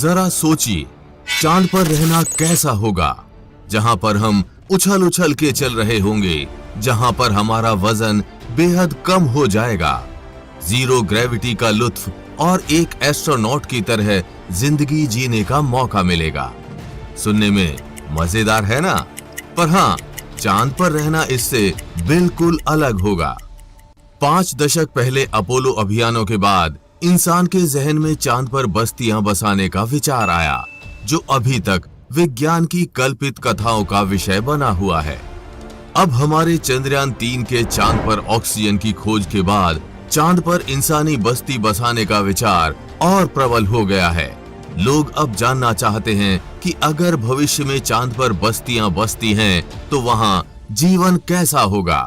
जरा सोचिए, चांद पर रहना कैसा होगा, जहां पर हम उछल उछल के चल रहे होंगे, जहां पर हमारा वजन बेहद कम हो जाएगा, जीरो ग्रेविटी का लुत्फ और एक एस्ट्रोनॉट की तरह जिंदगी जीने का मौका मिलेगा। सुनने में मजेदार है ना? पर हाँ, चांद पर रहना इससे बिल्कुल अलग होगा। 5 दशक पहले अपोलो अभियानों के बाद इंसान के जहन में चांद पर बस्तियां बसाने का विचार आया, जो अभी तक विज्ञान की कल्पित कथाओं का विषय बना हुआ है। अब हमारे चंद्रयान 3 के चांद पर ऑक्सीजन की खोज के बाद चांद पर इंसानी बस्ती बसाने का विचार और प्रबल हो गया है। लोग अब जानना चाहते हैं कि अगर भविष्य में चांद पर बस्तियां बसती हैं, तो वहां जीवन कैसा होगा।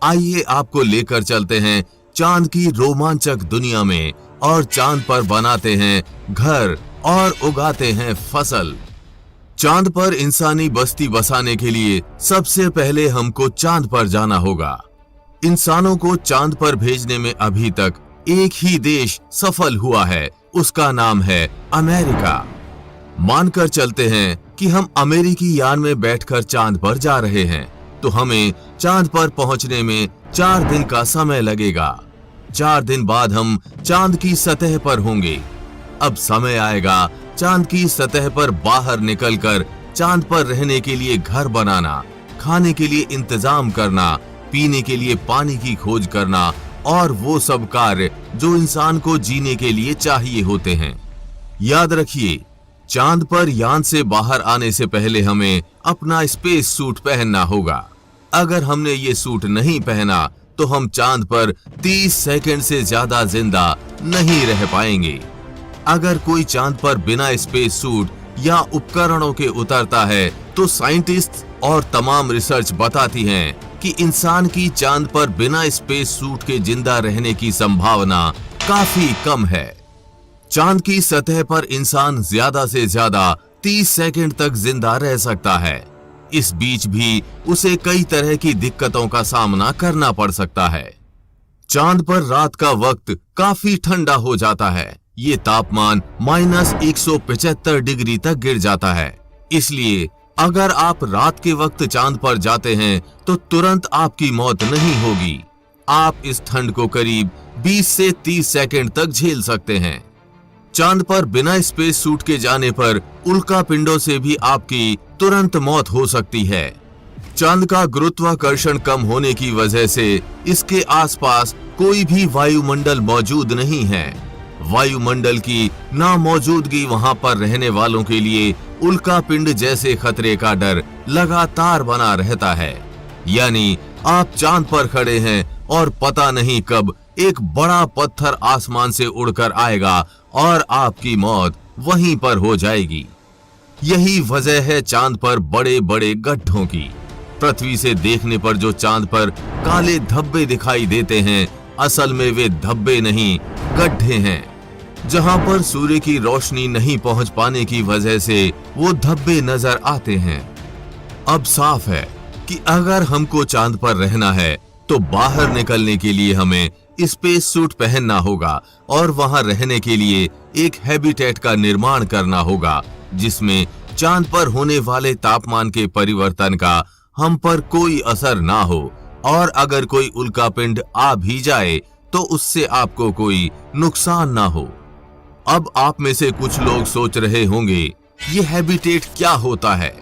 आइए आपको लेकर चलते हैं चांद की रोमांचक दुनिया में और चांद पर बनाते हैं घर और उगाते हैं फसल। चांद पर इंसानी बस्ती बसाने के लिए सबसे पहले हमको चांद पर जाना होगा। इंसानों को चांद पर भेजने में अभी तक एक ही देश सफल हुआ है, उसका नाम है अमेरिका। मानकर चलते हैं कि हम अमेरिकी यान में बैठकर चांद पर जा रहे हैं, तो हमें चांद पर पहुंचने में 4 दिन का समय लगेगा। 4 दिन बाद हम चांद की सतह पर होंगे। अब समय आएगा चांद की सतह पर बाहर निकलकर चांद पर रहने के लिए घर बनाना, खाने के लिए इंतजाम करना, पीने के लिए पानी की खोज करना और वो सब कार्य जो इंसान को जीने के लिए चाहिए होते हैं। याद रखिए, चांद पर यान से बाहर आने से पहले हमें अपना स्पेस सूट पहनना होगा। अगर हमने ये सूट नहीं पहना तो हम चांद पर 30 सेकंड से ज्यादा जिंदा नहीं रह पाएंगे। अगर कोई चांद पर बिना स्पेस सूट या उपकरणों के उतरता है, तो साइंटिस्ट और तमाम रिसर्च बताती हैं कि इंसान की चांद पर बिना स्पेस सूट के जिंदा रहने की संभावना काफी कम है। चांद की सतह पर इंसान ज्यादा से ज्यादा 30 सेकंड तक जिंदा रह सकता है। इस बीच भी उसे कई तरह की दिक्कतों का सामना करना पड़ सकता है। चांद पर रात का वक्त काफी ठंडा हो जाता है। ये तापमान -175 डिग्री तक गिर जाता है। इसलिए अगर आप रात के वक्त चांद पर जाते हैं, तो तुरंत आपकी मौत नहीं होगी। आप इस ठंड को करीब 20 से 30 सेकंड तक झेल सकते हैं। चांद पर बिना स्पेस सूट के जाने पर उल्का पिंडों से भी आपकी तुरंत मौत हो सकती है। चांद का गुरुत्वाकर्षण कम होने की वजह से इसके आसपास कोई भी वायुमंडल मौजूद नहीं है। वायुमंडल की नामौजूदगी वहां पर रहने वालों के लिए उल्का पिंड जैसे खतरे का डर लगातार बना रहता है। यानी आप चांद पर खड़े हैं और पता नहीं कब एक बड़ा पत्थर आसमान से उड़कर आएगा और आपकी मौत वहीं पर हो जाएगी। यही वजह है चांद पर बड़े बड़े गड्ढों की। पृथ्वी से देखने पर जो चांद पर काले धब्बे दिखाई देते हैं, असल में वे धब्बे नहीं, गड्ढे हैं। जहां पर सूर्य की रोशनी नहीं पहुंच पाने की वजह से वो धब्बे नजर आते हैं। अब साफ है कि अगर हमको चांद पर रहना है, तो बाहर निकलने के लिए हमें स्पेस सूट पहनना होगा और वहां रहने के लिए एक हैबिटेट का निर्माण करना होगा, जिसमें चांद पर होने वाले तापमान के परिवर्तन का हम पर कोई असर ना हो, और अगर कोई उल्कापिंड आ भी जाए तो उससे आपको कोई नुकसान ना हो। अब आप में से कुछ लोग सोच रहे होंगे, ये हैबिटेट क्या होता है?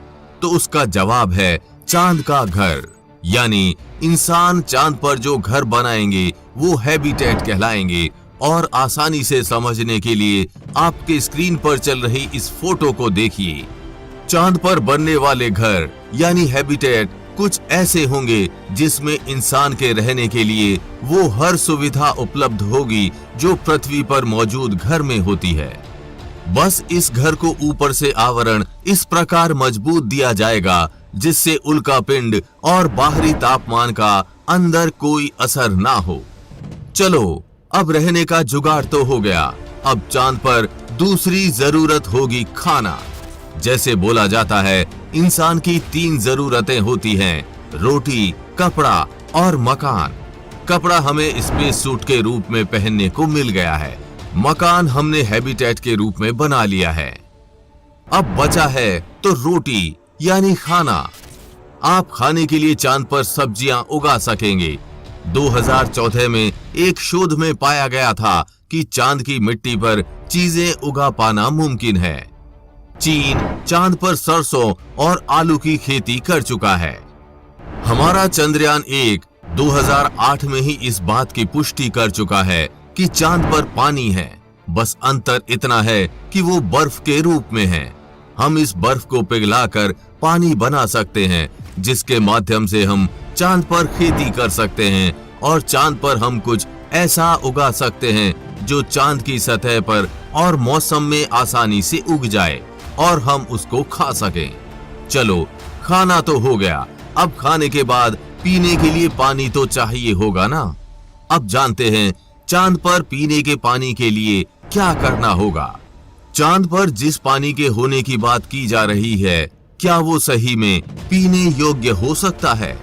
तो उसका जवाब है चांद का घर। यानी इंसान चांद पर जो घर बनाएंगे वो हैबिटेट कहलाएंगे। और आसानी से समझने के लिए आपके स्क्रीन पर चल रही इस फोटो को देखिए। चांद पर बनने वाले घर यानी हैबिटेट कुछ ऐसे होंगे जिसमें इंसान के रहने के लिए वो हर सुविधा उपलब्ध होगी जो पृथ्वी पर मौजूद घर में होती है। बस इस घर को ऊपर से आवरण इस प्रकार मजबूत दिया जाएगा जिससे उल्कापिंड और बाहरी तापमान का अंदर कोई असर ना हो। चलो, अब रहने का जुगाड़ तो हो गया। अब चांद पर दूसरी जरूरत होगी खाना। जैसे बोला जाता है, इंसान की 3 जरूरतें होती हैं, रोटी, कपड़ा और मकान। कपड़ा हमें स्पेस सूट के रूप में पहनने को मिल गया है, मकान हमने हैबिटेट के रूप में बना लिया है। अब बचा है तो रोटी यानी खाना। आप खाने के लिए चांद पर सब्जियां उगा सकेंगे। 2014 में एक शोध में पाया गया था कि चांद की मिट्टी पर चीजें उगा पाना मुमकिन है। चीन चांद पर सरसों और आलू की खेती कर चुका है। हमारा चंद्रयान 1 2008 में ही इस बात की पुष्टि कर चुका है कि चांद पर पानी है। बस अंतर इतना है कि वो बर्फ के रूप में है। हम इस बर्फ को पिघलाकर पानी बना सकते हैं, जिसके माध्यम से हम चांद पर खेती कर सकते हैं और चांद पर हम कुछ ऐसा उगा सकते हैं जो चांद की सतह पर और मौसम में आसानी से उग जाए और हम उसको खा सकें। चलो, खाना तो हो गया, अब खाने के बाद पीने के लिए पानी तो चाहिए होगा ना। अब जानते हैं चांद पर पीने के पानी के लिए क्या करना होगा। चांद पर जिस पानी के होने की बात की जा रही है, क्या वो सही में पीने योग्य हो सकता है?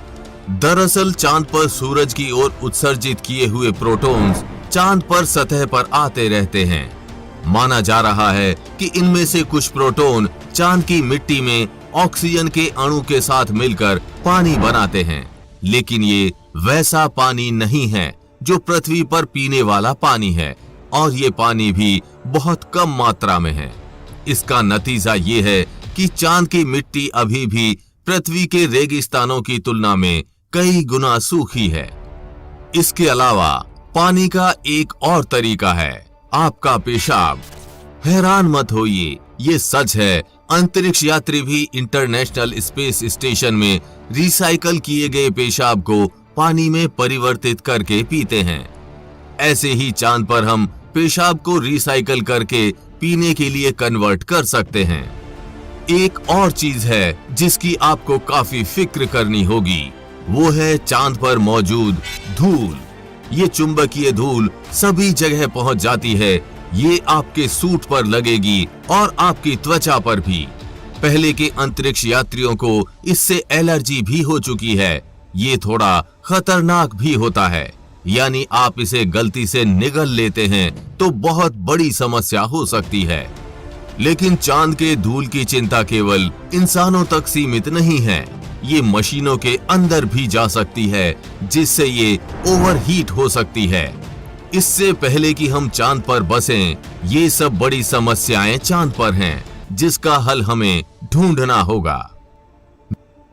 दरअसल चांद पर सूरज की ओर उत्सर्जित किए हुए प्रोटॉन्स चांद पर सतह पर आते रहते हैं। माना जा रहा है कि इनमें से कुछ प्रोटॉन चांद की मिट्टी में ऑक्सीजन के अणु के साथ मिलकर पानी बनाते हैं, लेकिन ये वैसा पानी नहीं है जो पृथ्वी पर पीने वाला पानी है, और ये पानी भी बहुत कम मात्रा में है। इसका नतीजा ये है कि चांद की मिट्टी अभी भी पृथ्वी के रेगिस्तानों की तुलना में कई गुना सूखी है। इसके अलावा पानी का एक और तरीका है, आपका पेशाब। हैरान मत होइए, ये सच है। अंतरिक्ष यात्री भी इंटरनेशनल स्पेस स्टेशन में रिसाइकल किए गए पेशाब को पानी में परिवर्तित करके पीते हैं। ऐसे ही चांद पर हम पेशाब को रिसाइकल करके पीने के लिए कन्वर्ट कर सकते हैं। एक और चीज है जिसकी आपको काफी फिक्र करनी होगी, वो है चांद पर मौजूद धूल। ये चुंबकीय धूल सभी जगह पहुंच जाती है। ये आपके सूट पर लगेगी और आपकी त्वचा पर भी। पहले के अंतरिक्ष यात्रियों को इससे एलर्जी भी हो चुकी है। ये थोड़ा खतरनाक भी होता है, यानी आप इसे गलती से निगल लेते हैं तो बहुत बड़ी समस्या हो सकती है। लेकिन चांद के धूल की चिंता केवल इंसानों तक सीमित नहीं है, ये मशीनों के अंदर भी जा सकती है, जिससे ये ओवरहीट हो सकती है। इससे पहले कि हम चांद पर बसें, ये सब बड़ी समस्याएं चांद पर हैं, जिसका हल हमें ढूंढना होगा।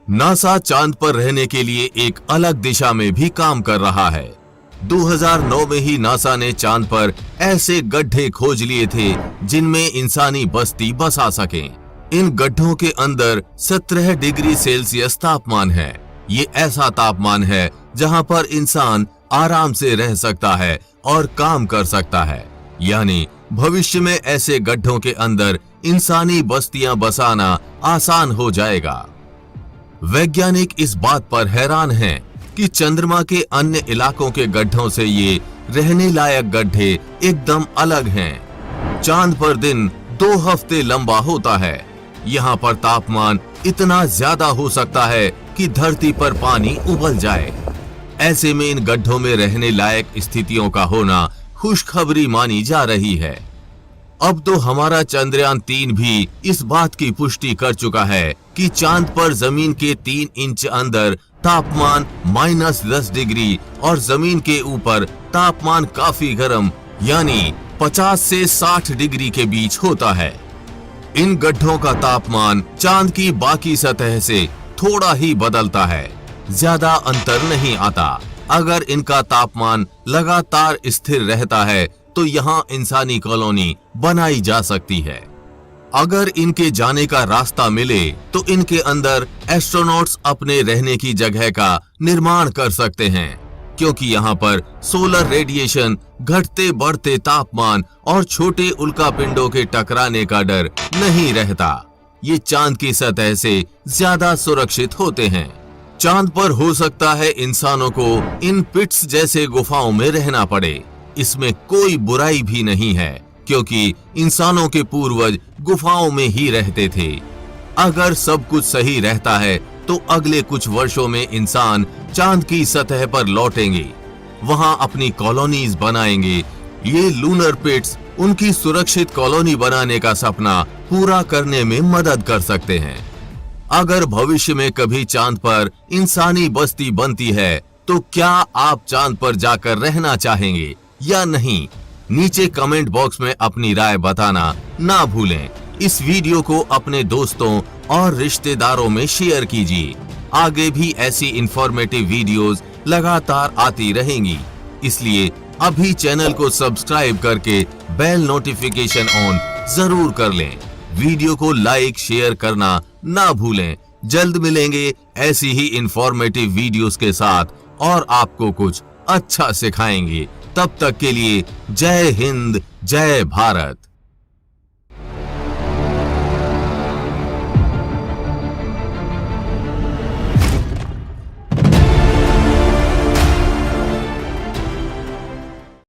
नासा चांद पर रहने के लिए एक अलग दिशा में भी काम कर रहा है। 2009 में ही नासा ने चांद पर ऐसे गड्ढे खोज लिए थे जिनमें इंसानी बस्ती बसा सके। इन गड्ढों के अंदर 17 डिग्री सेल्सियस तापमान है। ये ऐसा तापमान है जहां पर इंसान आराम से रह सकता है और काम कर सकता है। यानी भविष्य में ऐसे गड्ढों के अंदर इंसानी बस्तियां बसाना आसान हो जाएगा। वैज्ञानिक इस बात पर हैरान हैं कि चंद्रमा के अन्य इलाकों के गड्ढों से ये रहने लायक गड्ढे एकदम अलग हैं। चांद पर दिन 2 हफ्ते लंबा होता है। यहाँ पर तापमान इतना ज्यादा हो सकता है कि धरती पर पानी उबल जाए। ऐसे में इन गड्ढों में रहने लायक स्थितियों का होना खुशखबरी मानी जा रही है। अब तो हमारा चंद्रयान 3 भी इस बात की पुष्टि कर चुका है कि चांद पर जमीन के 3 इंच अंदर तापमान -10 डिग्री और जमीन के ऊपर तापमान काफी गर्म यानी 50 से 60 डिग्री के बीच होता है। इन गड्ढों का तापमान चांद की बाकी सतह से थोड़ा ही बदलता है, ज्यादा अंतर नहीं आता। अगर इनका तापमान लगातार स्थिर रहता है तो यहाँ इंसानी कॉलोनी बनाई जा सकती है। अगर इनके जाने का रास्ता मिले तो इनके अंदर एस्ट्रोनॉट्स अपने रहने की जगह का निर्माण कर सकते हैं, क्योंकि यहाँ पर सोलर रेडिएशन, घटते बढ़ते तापमान और छोटे उल्कापिंडों के टकराने का डर नहीं रहता। ये चांद की सतह से ज्यादा सुरक्षित होते हैं। चांद पर हो सकता है इंसानों को इन पिट्स जैसे गुफाओं में रहना पड़े। इसमें कोई बुराई भी नहीं है, क्योंकि इंसानों के पूर्वज गुफाओं में ही रहते थे। अगर सब कुछ सही रहता है तो अगले कुछ वर्षों में इंसान चांद की सतह पर लौटेंगे, वहां अपनी कॉलोनीज बनाएंगे ये लूनर पिट्स उनकी सुरक्षित कॉलोनी बनाने का सपना पूरा करने में मदद कर सकते हैं। अगर भविष्य में कभी चांद पर इंसानी बस्ती बनती है तो क्या आप चांद पर जाकर रहना चाहेंगे या नहीं? नीचे कमेंट बॉक्स में अपनी राय बताना ना भूलें। इस वीडियो को अपने दोस्तों और रिश्तेदारों में शेयर कीजिए। आगे भी ऐसी इंफॉर्मेटिव वीडियोस लगातार आती रहेंगी, इसलिए अभी चैनल को सब्सक्राइब करके बेल नोटिफिकेशन ऑन जरूर कर लें। वीडियो को लाइक शेयर करना ना भूलें। जल्द मिलेंगे ऐसी ही इंफॉर्मेटिव वीडियोस के साथ और आपको कुछ अच्छा सिखाएंगे। तब तक के लिए जय हिंद, जय भारत।